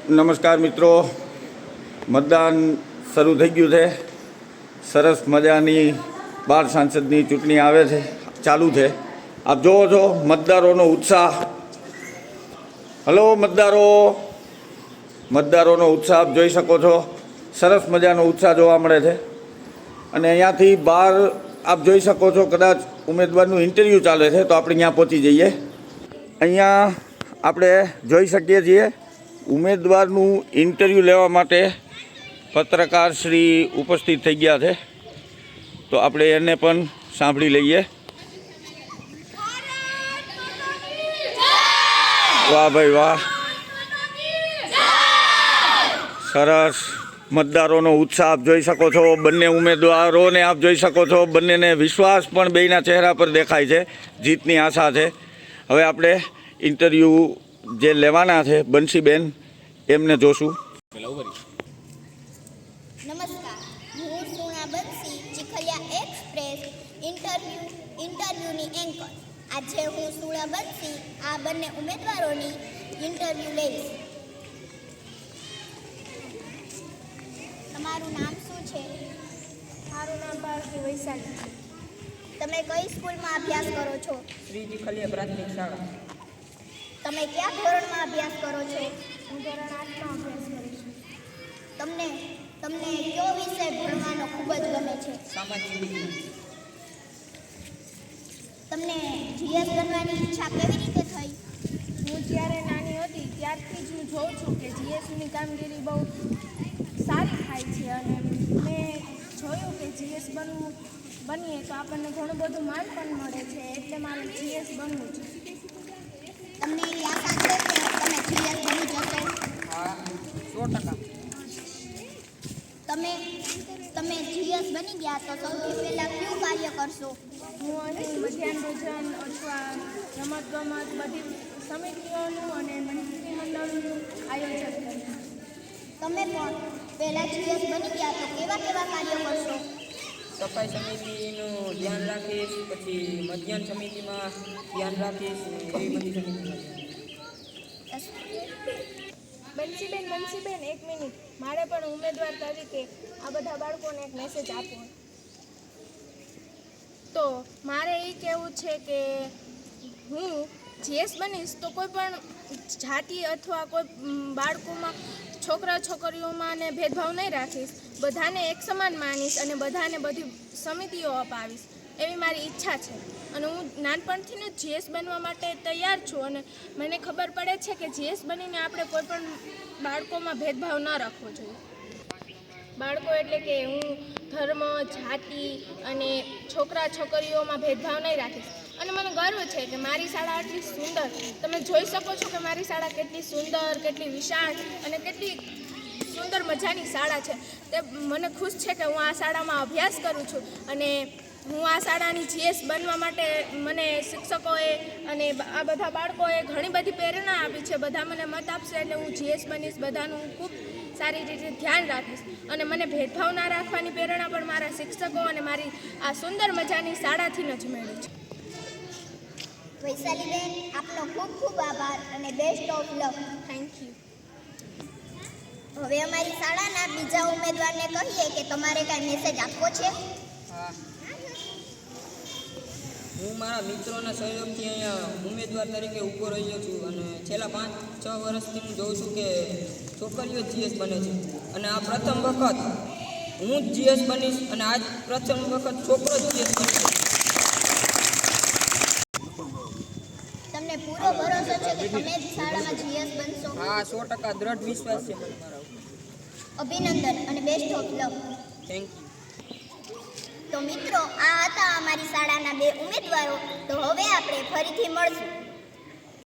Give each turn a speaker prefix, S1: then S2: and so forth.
S1: નમસ્કાર મિત્રો, મતદાન શરૂ થઈ ગયું છે. સરસ મજાની 12 સાંસદની ચૂંટણી આવે છે, ચાલુ છે. આપ જોવો છો મતદારોનો ઉત્સાહ. હલો મતદારોનો ઉત્સાહ આપ જોઈ શકો છો. સરસ મજાનો ઉત્સાહ જોવા મળે છે. અને અહીંયાથી બહાર આપ જોઈ શકો છો, કદાચ ઉમેદવારનું ઇન્ટરવ્યૂ ચાલે છે, તો આપણે અહીંયા પહોંચી જઈએ. અહીંયા આપણે જોઈ શકીએ છીએ ઉમેદવારનું ઇન્ટરવ્યૂ લેવા માટે પત્રકાર શ્રી ઉપસ્થિત થઈ ગયા છે. તો આપણે એને પણ સાંભળી લઈએ. વાહ ભાઈ વાહ, સરસ મતદારોનો ઉત્સાહ આપ જોઈ શકો છો. બંને ઉમેદવારોને આપ જોઈ શકો છો, બંનેને વિશ્વાસ પણ બેયના ચહેરા પર દેખાય છે, જીતની આશા છે. હવે આપણે ઇન્ટરવ્યૂ જે લેવાના છે બંસીબેન, એમને જોશું.
S2: નમસ્કાર, હું સુણા બંસી, ચીખલિયા એક્સપ્રેસ ઇન્ટરવ્યૂની એન્કર. આજે હું સુણા બંસી આ બંને ઉમેદવારોની ઇન્ટરવ્યૂ લઈશ. તમારું નામ શું છે?
S3: મારું નામ પાર્થિવ વૈશાલી છે.
S2: તમે કઈ સ્કૂલમાં અભ્યાસ કરો છો?
S4: શ્રી ચીખલિયા પ્રાથમિક શાળા.
S2: તમે કયા ધોરણમાં અભ્યાસ કરો છો?
S3: હું ધોરણ 8માં અભ્યાસ કરું છું.
S2: તમને કયો વિષય ભણવાનો ખૂબ જ ગમે છે?
S4: સામાજિક વિજ્ઞાન.
S2: તમને જીએસ બનવાની ઈચ્છા કેવી રીતે થઈ?
S3: હું જ્યારે નાની હતી ત્યારથી જ હું જોઉં છું કે જીએસની કામગીરી બહુ સારી થાય છે, અને મેં જોયું કે જીએસ બનીએ તો આપણને ઘણું બધું માન પણ મળે છે, એટલે મારે જીએસ બનવું છે.
S2: તમને એવી આશા છે કે તમે જીએસ બની જશો?
S4: હા, 100%.
S2: તમે જીએસ બની ગયા તો સૌથી પહેલાં કયું કાર્ય કરશો?
S3: હું અહીં મધ્યાહન ભોજન અથવા રમતગમત બધી સમિતિઓનું અને મંત્રીમંડળનું આયોજન કરીશ.
S2: તમે પણ પહેલાં જીએસ બની ગયા તો કેવા કાર્યો કરશો?
S4: સફાઈ સમિતિનું ધ્યાન રાખીશ, પછી મધ્યાહન સમિતિમાં ધ્યાન રાખીશ, એવી બધી સમિતિમાં.
S3: બંસીબેન, એક મિનિટ. મારે પણ ઉમેદવાર તરીકે આ બધા બાળકોને એક મેસેજ આપવો. તો મારે એ કહેવું છે કે હું જીએસ બનીશ તો કોઈ પણ જાતિ અથવા કોઈ બાળકોમાં છોકરા છોકરીઓમાં ને ભેદભાવ નહીં રાખીશ, બધાને એક સમાન માનીશ અને બધાને બધી સમિતિઓ અપાવીશ, એવી મારી ઈચ્છા છે. અને હું નાનપણથી જ જીએસ બનવા માટે તૈયાર છું, અને મને ખબર પડે છે કે જીએસ બનીને આપણે કોઈ પણ બાળકોમાં ભેદભાવ ન રાખવો જોઈએ. બાળકો એટલે કે હું ધર્મ, જાતિ અને છોકરા છોકરીઓમાં ભેદભાવ નહીં રાખીશ. અને મને ગર્વ છે કે મારી શાળા આટલી સુંદર, તમે જોઈ શકો છો કે મારી શાળા કેટલી સુંદર, કેટલી વિશાળ અને કેટલી સુંદર મજાની શાળા છે. તે મને ખુશ છે કે હું આ શાળામાં અભ્યાસ કરું છું, અને હું આ શાળાની જીએસ બનવા માટે મને શિક્ષકોએ અને આ બધા બાળકોએ ઘણી બધી પ્રેરણા આપી છે. બધા મને મત આપશે એટલે હું જીએસ બનીશ, બધાનું હું ખૂબ સારી રીતે ધ્યાન રાખીશ. અને મને ભેદભાવ ના રાખવાની પ્રેરણા પણ મારા શિક્ષકો અને મારી આ સુંદર મજાની શાળાથી જ મેળવી છે.
S2: વૈશાલીબેન, આપનો ખૂબ ખૂબ આભાર અને best of luck.
S3: Thank you.
S2: હવે અમારી શાળાના બીજા ઉમેદવારને કહીએ કે તમારે કાંઈ મેસેજ આપવો છે?
S4: હા, હું મારા મિત્રોના સહયોગથી અહીંયા ઉમેદવાર તરીકે ઊભો રહ્યો છું, અને છેલ્લા 5-6 વર્ષથી હું જોઉં છું કે છોકરીઓ જીએસ બને છે, અને આ પ્રથમ વખત હું જ જીએસ બનીશ, અને આજ પ્રથમ વખત છોકરો જ જીએસ બનશે.
S2: તમને પૂરો ભરોસો છે કે તમે જ શાળામાં જીએસ બનશો?
S4: હા, 100% દ્રઢ વિશ્વાસ છે મને મારા.
S2: અભિનંદન અને best of luck.
S4: Thank you.
S2: તો મિત્રો, આ હતા અમારી શાળાના 2 ઉમેદવારો. તો હવે આપણે ફરીથી મળશું.